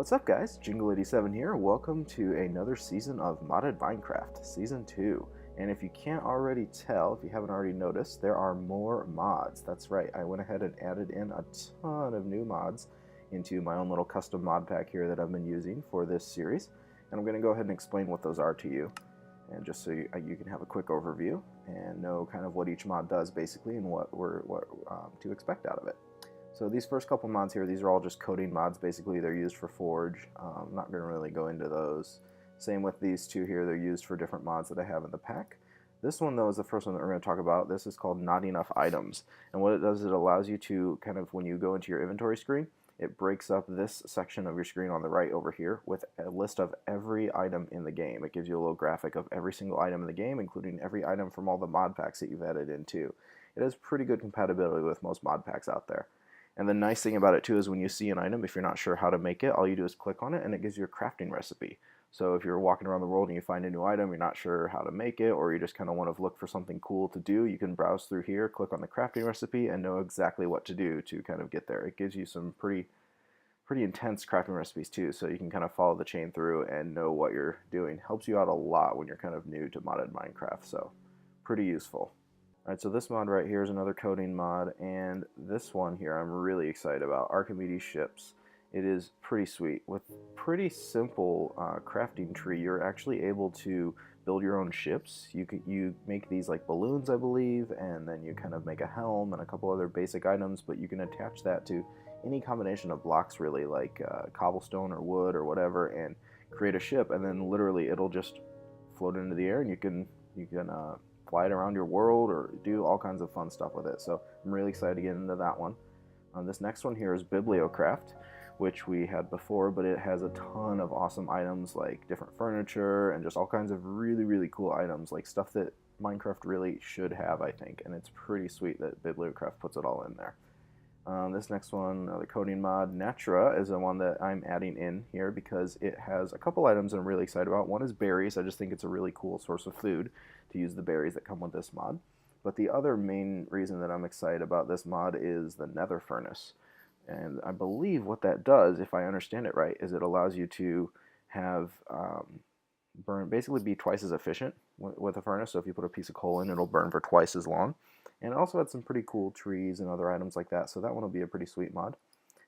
What's up guys, gingle87 here. Welcome to another season of Modded Minecraft, Season 2. And if you can't already tell, if you haven't already noticed, there are more mods. That's right, I went ahead and added in a ton of new mods into my own little custom mod pack here that I've been using for this series. And I'm going to go ahead and explain what those are to you. And just so you can have a quick overview and know kind of what each mod does basically and what to expect out of it. So these first couple mods here, these are all just coding mods. Basically, they're used for Forge. I'm not going to really go into those. Same with these two here. They're used for different mods that I have in the pack. This one, though, is the first one that we're going to talk about. This is called Not Enough Items. And what it does is it allows you to kind of, when you go into your inventory screen, it breaks up this section of your screen on the right over here with a list of every item in the game. It gives you a little graphic of every single item in the game, including every item from all the mod packs that you've added into. It has pretty good compatibility with most mod packs out there. And the nice thing about it too is when you see an item, if you're not sure how to make it, all you do is click on it and it gives you a crafting recipe. So if you're walking around the world and you find a new item, you're not sure how to make it, or you just kind of want to look for something cool to do, you can browse through here, click on the crafting recipe, and know exactly what to do to kind of get there. It gives you some pretty intense crafting recipes too, so you can kind of follow the chain through and know what you're doing. Helps you out a lot when you're kind of new to modded Minecraft, so pretty useful. Alright, so this mod right here is another coding mod, and this one here I'm really excited about, Archimedes Ships. It is pretty sweet. With pretty simple crafting tree, you're actually able to build your own ships. You make these like balloons, I believe, and then you kind of make a helm and a couple other basic items, but you can attach that to any combination of blocks really, like cobblestone or wood or whatever, and create a ship, and then literally it'll just float into the air and you can fly it around your world or do all kinds of fun stuff with it. So I'm really excited to get into that one. This next one here is BiblioCraft, which we had before, but it has a ton of awesome items like different furniture and just all kinds of really cool items, like stuff that Minecraft really should have, I think, and it's pretty sweet that BiblioCraft puts it all in there. This next one, the coding mod, Natura, is the one that I'm adding in here because it has a couple items I'm really excited about. One is berries. I just think it's a really cool source of food to use the berries that come with this mod. But the other main reason that I'm excited about this mod is the nether furnace. And I believe what that does, if I understand it right, is it allows you to have basically be twice as efficient with a furnace. So if you put a piece of coal in, it'll burn for twice as long. And it also had some pretty cool trees and other items like that, so that one will be a pretty sweet mod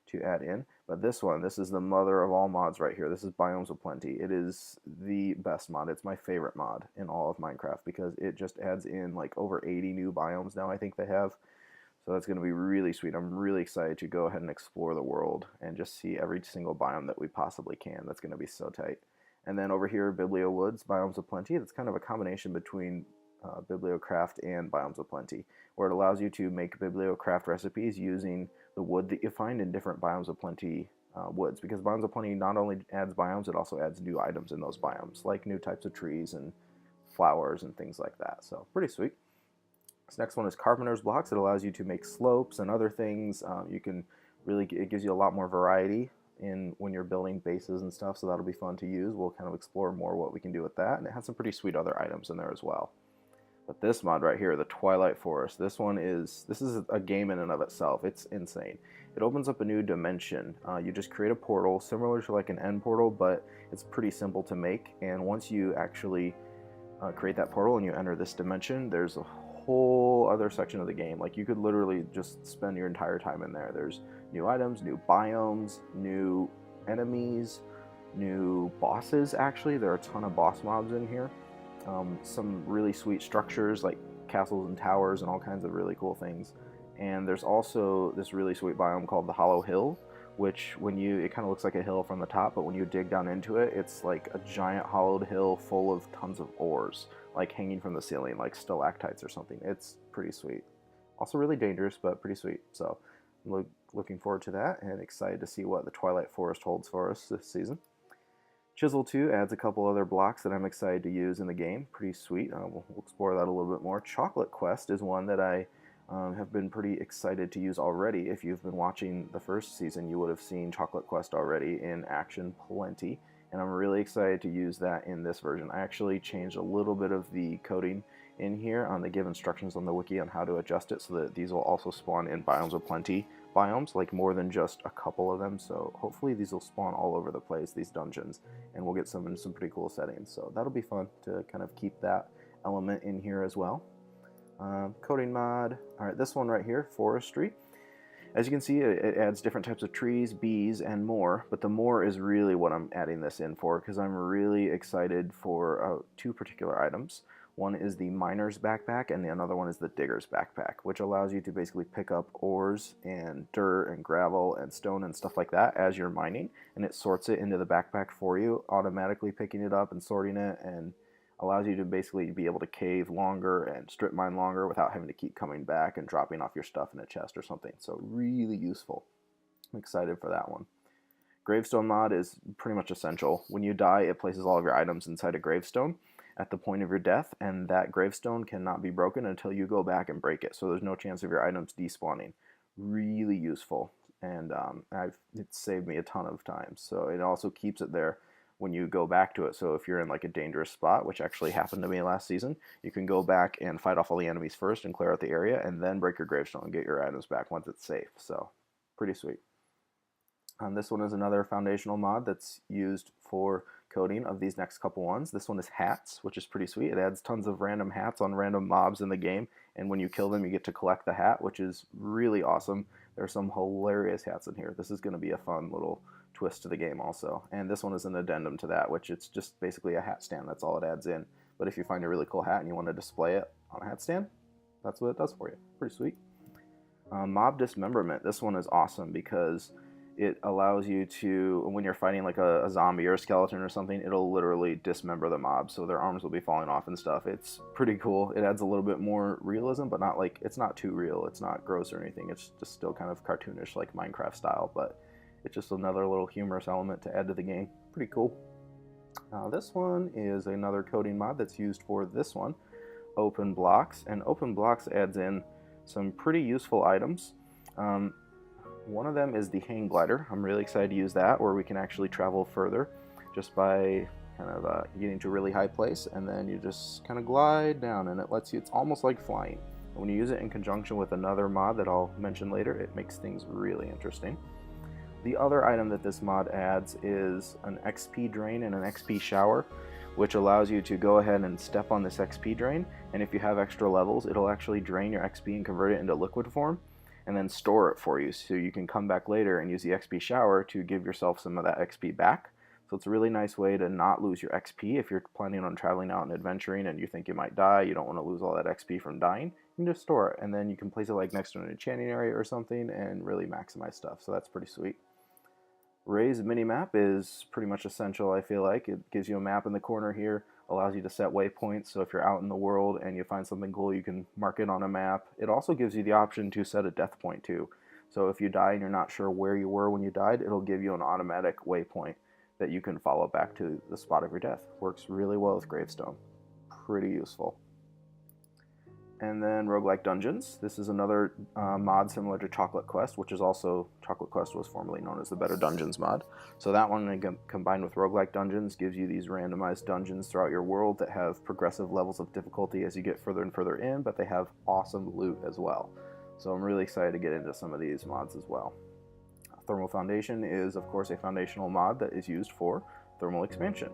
to add in. But this one, this is the mother of all mods right here. This is Biomes O Plenty. It is the best mod. It's my favorite mod in all of Minecraft because it just adds in like over 80 new biomes now, I think they have. So that's going to be really sweet. I'm really excited to go ahead and explore the world and just see every single biome that we possibly can. That's going to be so tight. And then over here, BiblioWoods, Biomes of Plenty. It's kind of a combination between BiblioCraft and Biomes of Plenty, where it allows you to make BiblioCraft recipes using the wood that you find in different Biomes of Plenty woods, because Biomes of Plenty not only adds biomes, it also adds new items in those biomes, like new types of trees and flowers and things like that. So pretty sweet. This next one is Carpenter's blocks. It allows you to make slopes and other things. It gives you a lot more variety in when you're building bases and stuff, so that'll be fun to use. We'll kind of explore more what we can do with that, and it has some pretty sweet other items in there as well. But this mod right here, the Twilight Forest, this is a game in and of itself. It's insane. It opens up a new dimension. You just create a portal similar to like an end portal, but it's pretty simple to make. And once you actually create that portal and you enter this dimension, there's a whole other section of the game. Like you could literally just spend your entire time in there. There's new items, new biomes, new enemies, new bosses. Actually, there are a ton of boss mobs in here. Some really sweet structures like castles and towers and all kinds of really cool things. And there's also this really sweet biome called the Hollow Hill, which it kind of looks like a hill from the top, but when you dig down into it, it's like a giant hollowed hill full of tons of ores, like hanging from the ceiling, like stalactites or something. It's pretty sweet. Also really dangerous, but pretty sweet. So I'm looking forward to that and excited to see what the Twilight Forest holds for us this season. Chisel 2 adds a couple other blocks that I'm excited to use in the game. Pretty sweet. We'll explore that a little bit more. Chocolate Quest is one that I have been pretty excited to use already. If you've been watching the first season, you would have seen Chocolate Quest already in action plenty, and I'm really excited to use that in this version. I actually changed a little bit of the coding in here. They give instructions on the wiki on how to adjust it so that these will also spawn in Biomes of Plenty biomes, like more than just a couple of them, so hopefully these will spawn all over the place, these dungeons, and we'll get some in some pretty cool settings, so that'll be fun to kind of keep that element in here as well. Coding mod, alright, this one right here, Forestry. As you can see, it adds different types of trees, bees, and more, but the more is really what I'm adding this in for, because I'm really excited for two particular items. One is the miner's backpack, and the another one is the digger's backpack, which allows you to basically pick up ores and dirt and gravel and stone and stuff like that as you're mining, and it sorts it into the backpack for you, automatically picking it up and sorting it, and allows you to basically be able to cave longer and strip mine longer without having to keep coming back and dropping off your stuff in a chest or something. So really useful. I'm excited for that one. GraveStone mod is pretty much essential. When you die, it places all of your items inside a gravestone at the point of your death, and that gravestone cannot be broken until you go back and break it. So there's no chance of your items despawning. Really useful, and it's saved me a ton of times. So it also keeps it there when you go back to it. So if you're in like a dangerous spot, which actually happened to me last season, you can go back and fight off all the enemies first and clear out the area, and then break your gravestone and get your items back once it's safe. So pretty sweet. This one is another foundational mod that's used for coding of these next couple ones. This one is hats, which is pretty sweet. It adds tons of random hats on random mobs in the game, and when you kill them, you get to collect the hat, which is really awesome. There's some hilarious hats in here. This is going to be a fun little twist to the game also. And this one is an addendum to that, which it's just basically a hat stand. That's all it adds in. But if you find a really cool hat and you want to display it on a hat stand, that's what it does for you. Pretty sweet. MobDismemberment. This one is awesome because it allows you to, when you're fighting like a zombie or a skeleton or something, it'll literally dismember the mob, so their arms will be falling off and stuff. It's pretty cool. It adds a little bit more realism, but not like, it's not too real. It's not gross or anything. It's just still kind of cartoonish, like Minecraft style, but it's just another little humorous element to add to the game. Pretty cool. This one is another coding mod that's used for this one, OpenBlocks, and OpenBlocks adds in some pretty useful items. One of them is the hang glider. I'm really excited to use that, where we can actually travel further just by kind of getting to a really high place, and then you just kind of glide down, and it lets you, it's almost like flying. And when you use it in conjunction with another mod that I'll mention later, it makes things really interesting. The other item that this mod adds is an XP drain and an XP shower, which allows you to go ahead and step on this XP drain, and if you have extra levels, it'll actually drain your XP and convert it into liquid form, and then store it for you, so you can come back later and use the XP shower to give yourself some of that XP back. So it's a really nice way to not lose your XP if you're planning on traveling out and adventuring and you think you might die, you don't want to lose all that XP from dying, you can just store it, and then you can place it like next to an enchanting area or something and really maximize stuff, so that's pretty sweet. Ray's Minimap is pretty much essential, I feel like. It gives you a map in the corner here, allows you to set waypoints, so if you're out in the world and you find something cool, you can mark it on a map. It also gives you the option to set a death point too. So if you die and you're not sure where you were when you died, it'll give you an automatic waypoint that you can follow back to the spot of your death. Works really well with GraveStone. Pretty useful. And then Roguelike Dungeons. This is another mod similar to Chocolate Quest, which is also, Chocolate Quest was formerly known as the Better Dungeons mod. So that one, again, combined with Roguelike Dungeons, gives you these randomized dungeons throughout your world that have progressive levels of difficulty as you get further and further in, but they have awesome loot as well. So I'm really excited to get into some of these mods as well. Thermal Foundation is, of course, a foundational mod that is used for thermal expansion.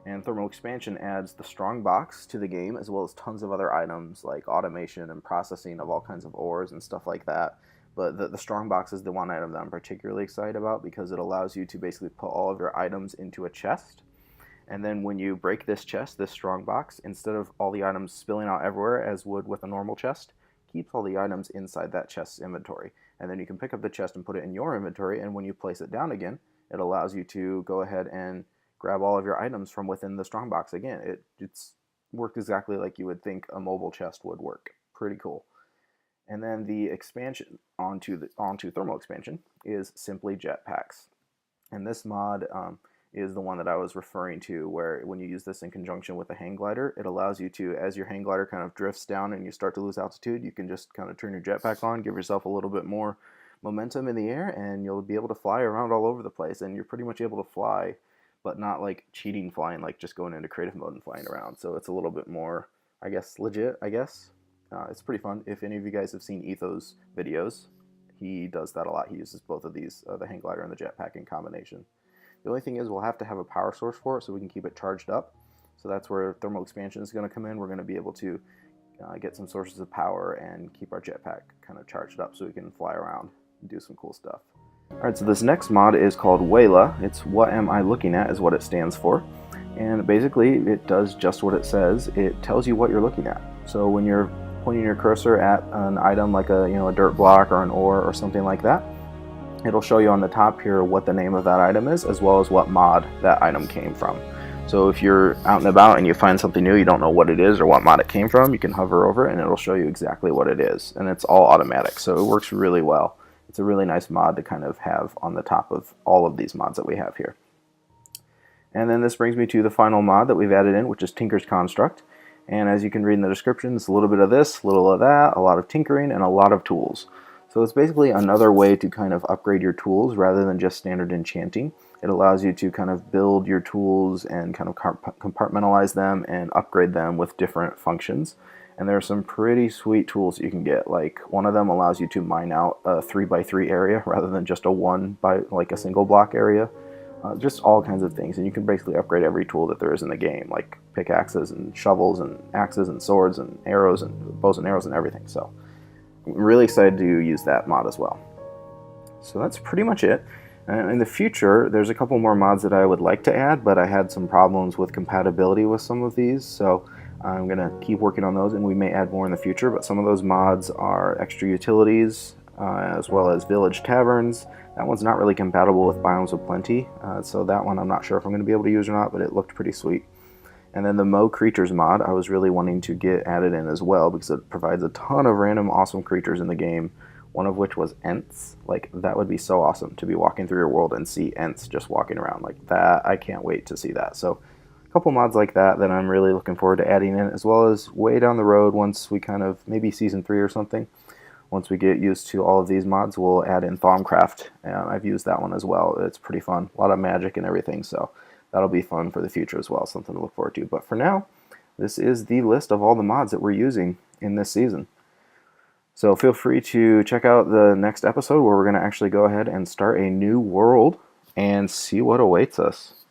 And Thermal Expansion adds the strong box to the game, as well as tons of other items like automation and processing of all kinds of ores and stuff like that. But the strong box is the one item that I'm particularly excited about because it allows you to basically put all of your items into a chest. And then when you break this chest, this strong box, instead of all the items spilling out everywhere as would with a normal chest, keeps all the items inside that chest's inventory. And then you can pick up the chest and put it in your inventory, and when you place it down again, it allows you to go ahead and grab all of your items from within the strongbox again. It's worked exactly like you would think a mobile chest would work. Pretty cool. And then the expansion onto thermal expansion is simply Jetpacks. And this mod is the one that I was referring to, where when you use this in conjunction with a hang glider, it allows you to, as your hang glider kind of drifts down and you start to lose altitude, you can just kind of turn your jetpack on, give yourself a little bit more momentum in the air, and you'll be able to fly around all over the place. And you're pretty much able to fly, but not like cheating flying, like just going into creative mode and flying around. So it's a little bit more, I guess, legit, I guess. It's pretty fun. If any of you guys have seen Etho's videos, he does that a lot. He uses both of these, the hang glider and the jetpack in combination. The only thing is we'll have to have a power source for it so we can keep it charged up. So that's where thermal expansion is going to come in. We're going to be able to get some sources of power and keep our jetpack kind of charged up so we can fly around and do some cool stuff. Alright, so this next mod is called Waila. It's What Am I Looking At is what it stands for. And basically it does just what it says. It tells you what you're looking at. So when you're pointing your cursor at an item like a dirt block or an ore or something like that, it'll show you on the top here what the name of that item is, as well as what mod that item came from. So if you're out and about and you find something new, you don't know what it is or what mod it came from, you can hover over it and it'll show you exactly what it is. And it's all automatic, so it works really well. It's a really nice mod to kind of have on the top of all of these mods that we have here. And then this brings me to the final mod that we've added in, which is Tinker's Construct. And as you can read in the description, it's a little bit of this, a little of that, a lot of tinkering, and a lot of tools. So it's basically another way to kind of upgrade your tools rather than just standard enchanting. It allows you to kind of build your tools and kind of compartmentalize them and upgrade them with different functions. And there are some pretty sweet tools you can get. Like one of them allows you to mine out a 3x3 area rather than just a 1 by like a single block area. Just all kinds of things, and you can basically upgrade every tool that there is in the game, like pickaxes and shovels and axes and swords and arrows and bows and arrows and everything. So I'm really excited to use that mod as well. So that's pretty much it. In the future, there's a couple more mods that I would like to add, but I had some problems with compatibility with some of these, so I'm going to keep working on those, and we may add more in the future. But some of those mods are extra utilities, as well as village taverns. That one's not really compatible with Biomes O Plenty, so that one I'm not sure if I'm going to be able to use or not, but it looked pretty sweet. And then the Mo Creatures mod I was really wanting to get added in as well, because it provides a ton of random awesome creatures in the game, one of which was Ents. Like, that would be so awesome to be walking through your world and see Ents just walking around like that. I can't wait to see that. So a couple mods like that I'm really looking forward to adding in, as well as way down the road, once we kind of, maybe season 3 or something, once we get used to all of these mods, we'll add in Thaumcraft. I've used that one as well. It's pretty fun. A lot of magic and everything, so that'll be fun for the future as well, something to look forward to. But for now, this is the list of all the mods that we're using in this season. So feel free to check out the next episode where we're going to actually go ahead and start a new world and see what awaits us.